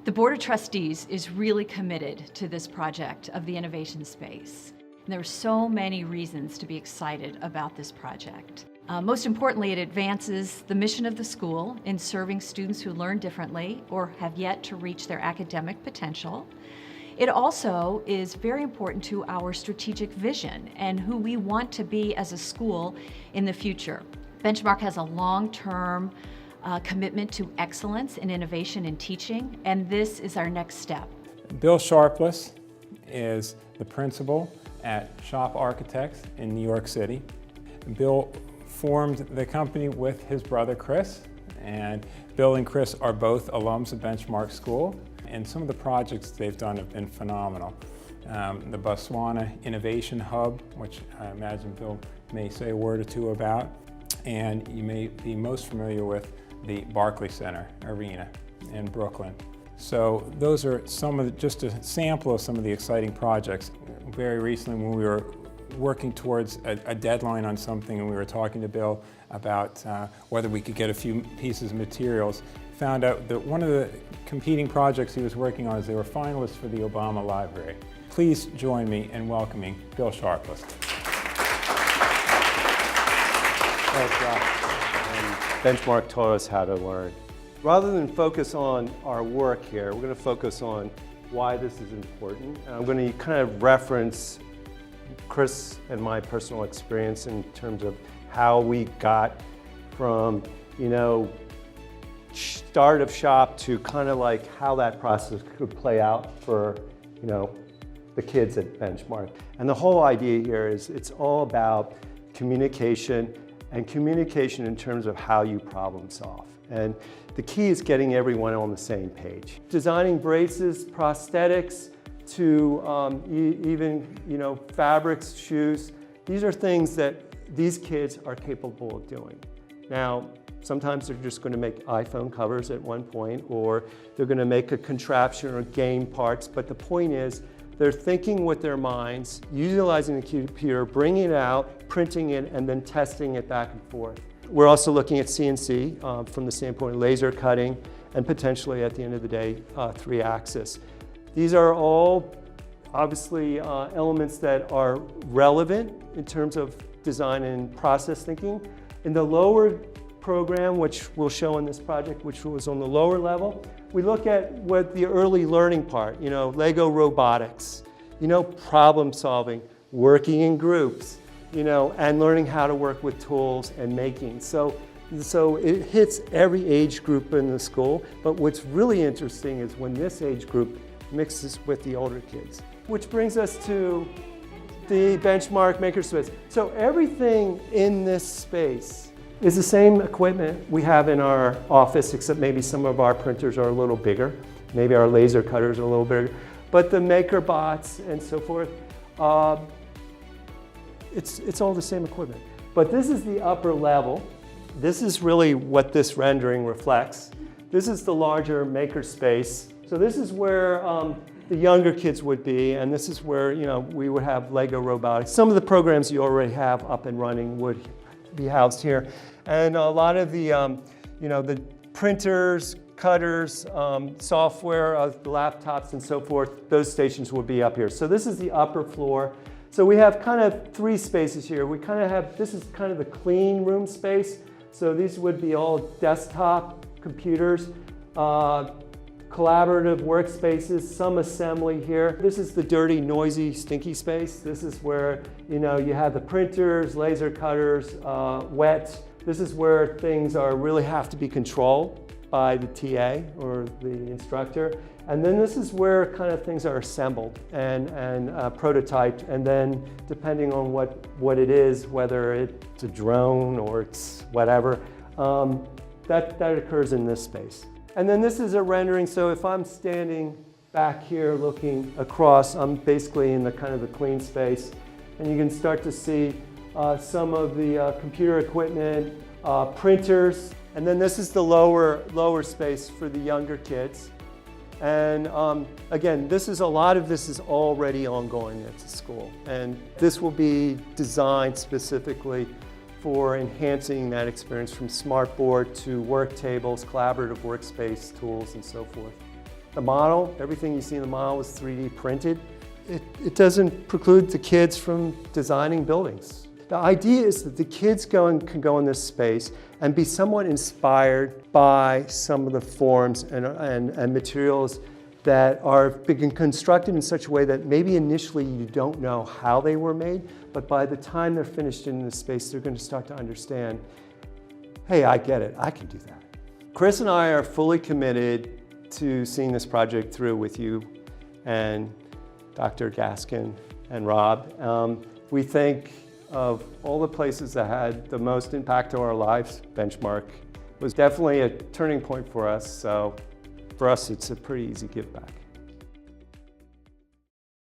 The Board of Trustees is really committed to this project of the innovation space. And there are so many reasons to be excited about this project. Most importantly, it advances the mission of the school in serving students who learn differently or have yet to reach their academic potential. It also is very important to our strategic vision and who we want to be as a school in the future. Benchmark has a long-term commitment to excellence in innovation and teaching, and this is our next step. Bill Sharples is the principal at Shop Architects in New York City. Bill formed the company with his brother Chris, and Bill and Chris are both alums of Benchmark School, and some of the projects they've done have been phenomenal. The Botswana Innovation Hub, which I imagine Bill may say a word or two about, and you may be most familiar with the Barclays Center Arena in Brooklyn. So those are just a sample of some of the exciting projects. Very recently, when we were working towards a deadline on something and we were talking to Bill about whether we could get a few pieces of materials, found out that one of the competing projects he was working on is they were finalists for the Obama Library. Please join me in welcoming Bill Sharples. Thanks, Rob. Benchmark taught us how to learn. Rather than focus on our work here, we're going to focus on why this is important. And I'm going to kind of reference Chris and my personal experience in terms of how we got from, start of shop to kind of like how that process could play out for, the kids at Benchmark. And the whole idea here is it's all about communication, and communication in terms of how you problem solve. And the key is getting everyone on the same page. Designing braces, prosthetics, to even fabrics, shoes. These are things that these kids are capable of doing. Now, sometimes they're just going to make iPhone covers at one point, or they're going to make a contraption or game parts, but the point is they're thinking with their minds, utilizing the computer, bringing it out, printing it, and then testing it back and forth. We're also looking at CNC from the standpoint of laser cutting and potentially at the end of the day, 3-axis. These are all obviously elements that are relevant in terms of design and process thinking. In the lower program, which we'll show in this project, which was on the lower level, we look at what the early learning part, Lego robotics, problem solving, working in groups, and learning how to work with tools and making. So it hits every age group in the school, but what's really interesting is when this age group mixes with the older kids. Which brings us to the Benchmark Makerspace. So everything in this space is the same equipment we have in our office, except maybe some of our printers are a little bigger. Maybe our laser cutters are a little bigger. But the maker bots and so forth, it's all the same equipment. But this is the upper level. This is really what this rendering reflects. This is the larger makerspace. So this is where the younger kids would be, and this is where we would have Lego robotics. Some of the programs you already have up and running would be housed here, and a lot of the the printers, cutters, software, the laptops, and so forth. Those stations would be up here. So this is the upper floor. So we have kind of 3 spaces here. We kind of have this is kind of the clean room space. So these would be all desktop computers. Collaborative workspaces, some assembly here. This is the dirty, noisy, stinky space. This is where you have the printers, laser cutters, wet. This is where things really have to be controlled by the TA or the instructor. And then this is where kind of things are assembled and prototyped. And then depending on what it is, whether it's a drone or it's whatever, that occurs in this space. And then this is a rendering, so if I'm standing back here looking across, I'm basically in the kind of the clean space, and you can start to see some of the computer equipment, printers, and then this is the lower space for the younger kids. And again, a lot of this is already ongoing at the school, and this will be designed specifically for enhancing that experience from smartboard to work tables, collaborative workspace tools, and so forth. The model, everything you see in the model was 3D printed. It doesn't preclude the kids from designing buildings. The idea is that the kids can go in this space and be somewhat inspired by some of the forms and materials that are being constructed in such a way that maybe initially you don't know how they were made, but by the time they're finished in this space, they're going to start to understand, hey, I get it, I can do that. Chris and I are fully committed to seeing this project through with you and Dr. Gaskin and Rob. We think of all the places that had the most impact on our lives, Benchmark was definitely a turning point for us. So for us, it's a pretty easy give back.